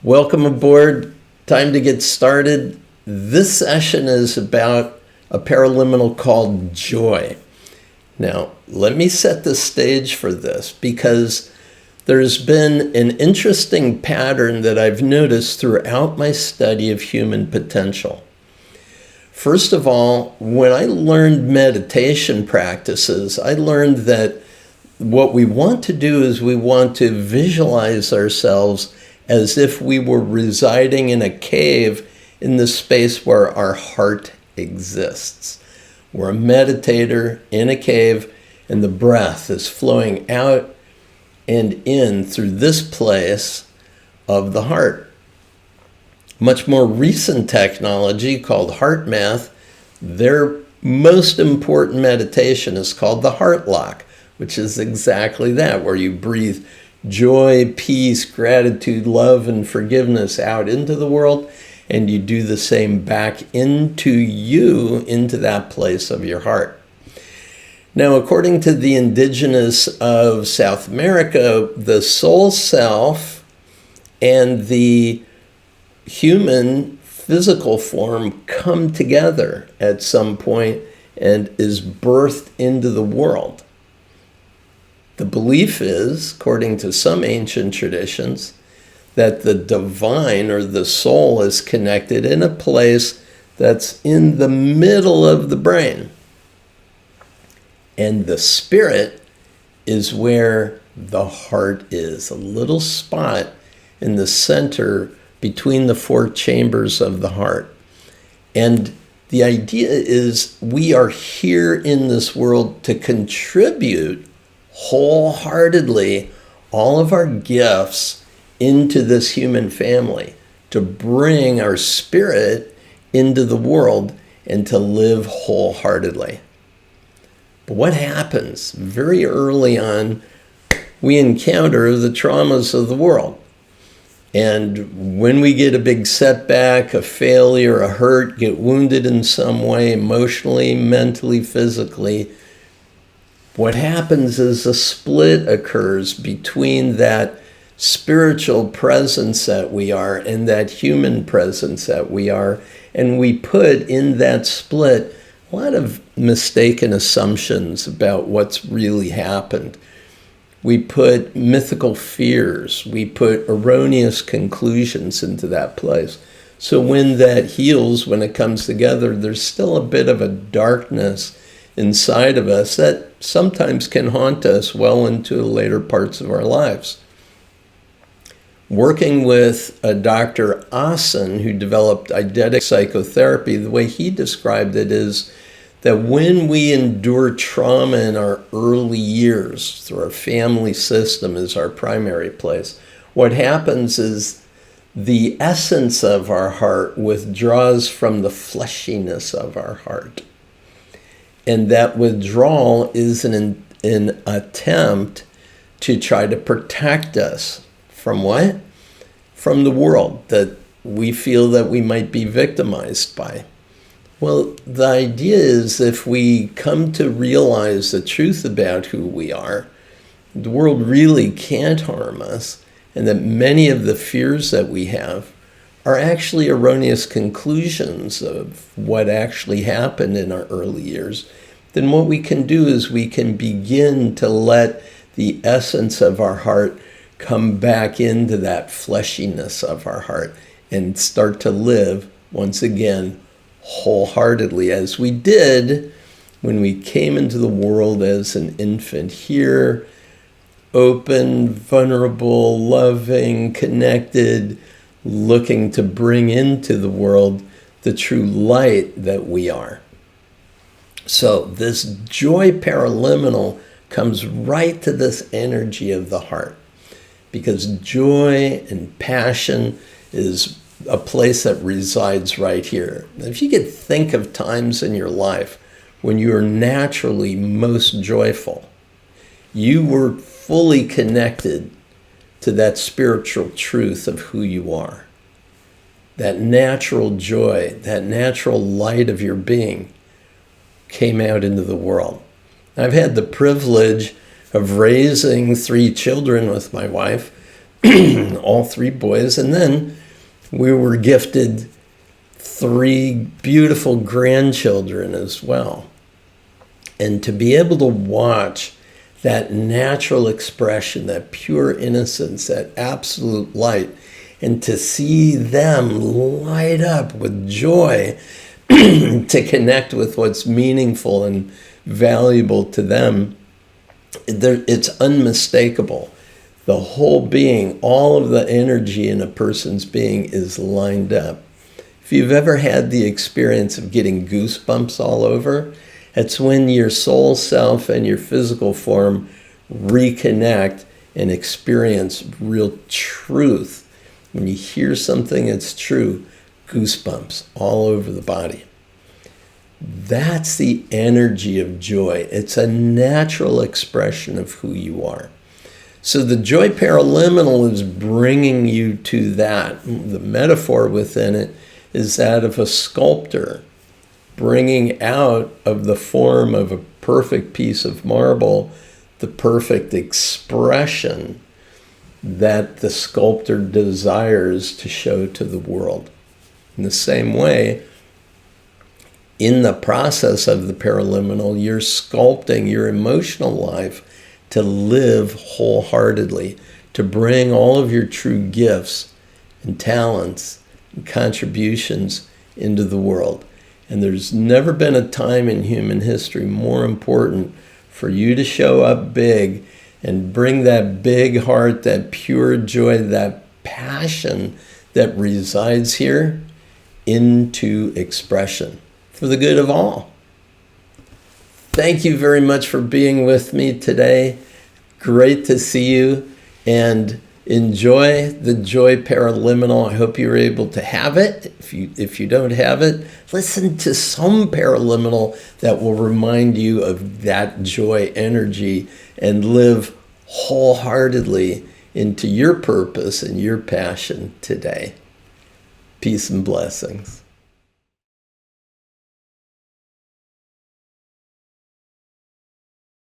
Welcome aboard. Time to get started. This session is about a paraliminal called joy. Now, let me set the stage for this because there's been an interesting pattern that I've noticed throughout my study of human potential. First of all, when I learned meditation practices, I learned that what we want to do is we want to visualize ourselves as if we were residing in a cave in the space where our heart exists. We're a meditator in a cave, and the breath is flowing out and in through this place of the heart. Much more recent technology called heart math, their most important meditation is called the heart lock, which is exactly that, where you breathe joy, peace, gratitude, love, and forgiveness out into the world, and you do the same back into you, into that place of your heart. Now, according to the indigenous of South America, the soul self and the human physical form come together at some point and is birthed into the world. The belief is, according to some ancient traditions, that the divine or the soul is connected in a place that's in the middle of the brain. And the spirit is where the heart is, a little spot in the center between the four chambers of the heart. And the idea is we are here in this world to contribute wholeheartedly all of our gifts into this human family, to bring our spirit into the world and to live wholeheartedly. But what happens? Very early on, we encounter the traumas of the world. And when we get a big setback, a failure, a hurt, get wounded in some way, emotionally, mentally, physically, what happens is a split occurs between that spiritual presence that we are and that human presence that we are. And we put in that split a lot of mistaken assumptions about what's really happened. We put mythical fears. We put erroneous conclusions into that place. So when that heals, when it comes together, there's still a bit of a darkness inside of us that sometimes can haunt us well into later parts of our lives. Working with a Dr. Asen, who developed eidetic psychotherapy, the way he described it is that when we endure trauma in our early years, through our family system is our primary place, what happens is the essence of our heart withdraws from the fleshiness of our heart. And that withdrawal is an attempt to try to protect us from what? From the world that we feel that we might be victimized by. Well, the idea is if we come to realize the truth about who we are, the world really can't harm us, and that many of the fears that we have are actually erroneous conclusions of what actually happened in our early years, then what we can do is we can begin to let the essence of our heart come back into that fleshiness of our heart and start to live once again wholeheartedly as we did when we came into the world as an infant, here, open, vulnerable, loving, connected, looking to bring into the world the true light that we are. So this joy paraliminal comes right to this energy of the heart, because joy and passion is a place that resides right here. If you could think of times in your life when you are naturally most joyful, you were fully connected to that spiritual truth of who you are. That natural joy, that natural light of your being came out into the world. I've had the privilege of raising 3 children with my wife, all three boys. And then we were gifted 3 beautiful grandchildren as well. And to be able to watch that natural expression, that pure innocence, that absolute light, and to see them light up with joy to connect with what's meaningful and valuable to them, it's unmistakable. The whole being, all of the energy in a person's being is lined up. If you've ever had the experience of getting goosebumps all over, it's when your soul self and your physical form reconnect and experience real truth. When you hear something that's true, goosebumps all over the body. That's the energy of joy. It's a natural expression of who you are. So the joy paraliminal is bringing you to that. The metaphor within it is that of a sculptor bringing out of the form of a perfect piece of marble the perfect expression that the sculptor desires to show to the world. In the same way, in the process of the paraliminal, you're sculpting your emotional life to live wholeheartedly, to bring all of your true gifts and talents and contributions into the world. And there's never been a time in human history more important for you to show up big and bring that big heart, that pure joy, that passion that resides here into expression for the good of all. Thank you very much for being with me today. Great to see you, and enjoy the joy paraliminal. I hope you're able to have it. If you don't have it, listen to some paraliminal that will remind you of that joy energy and live wholeheartedly into your purpose and your passion today. Peace and blessings.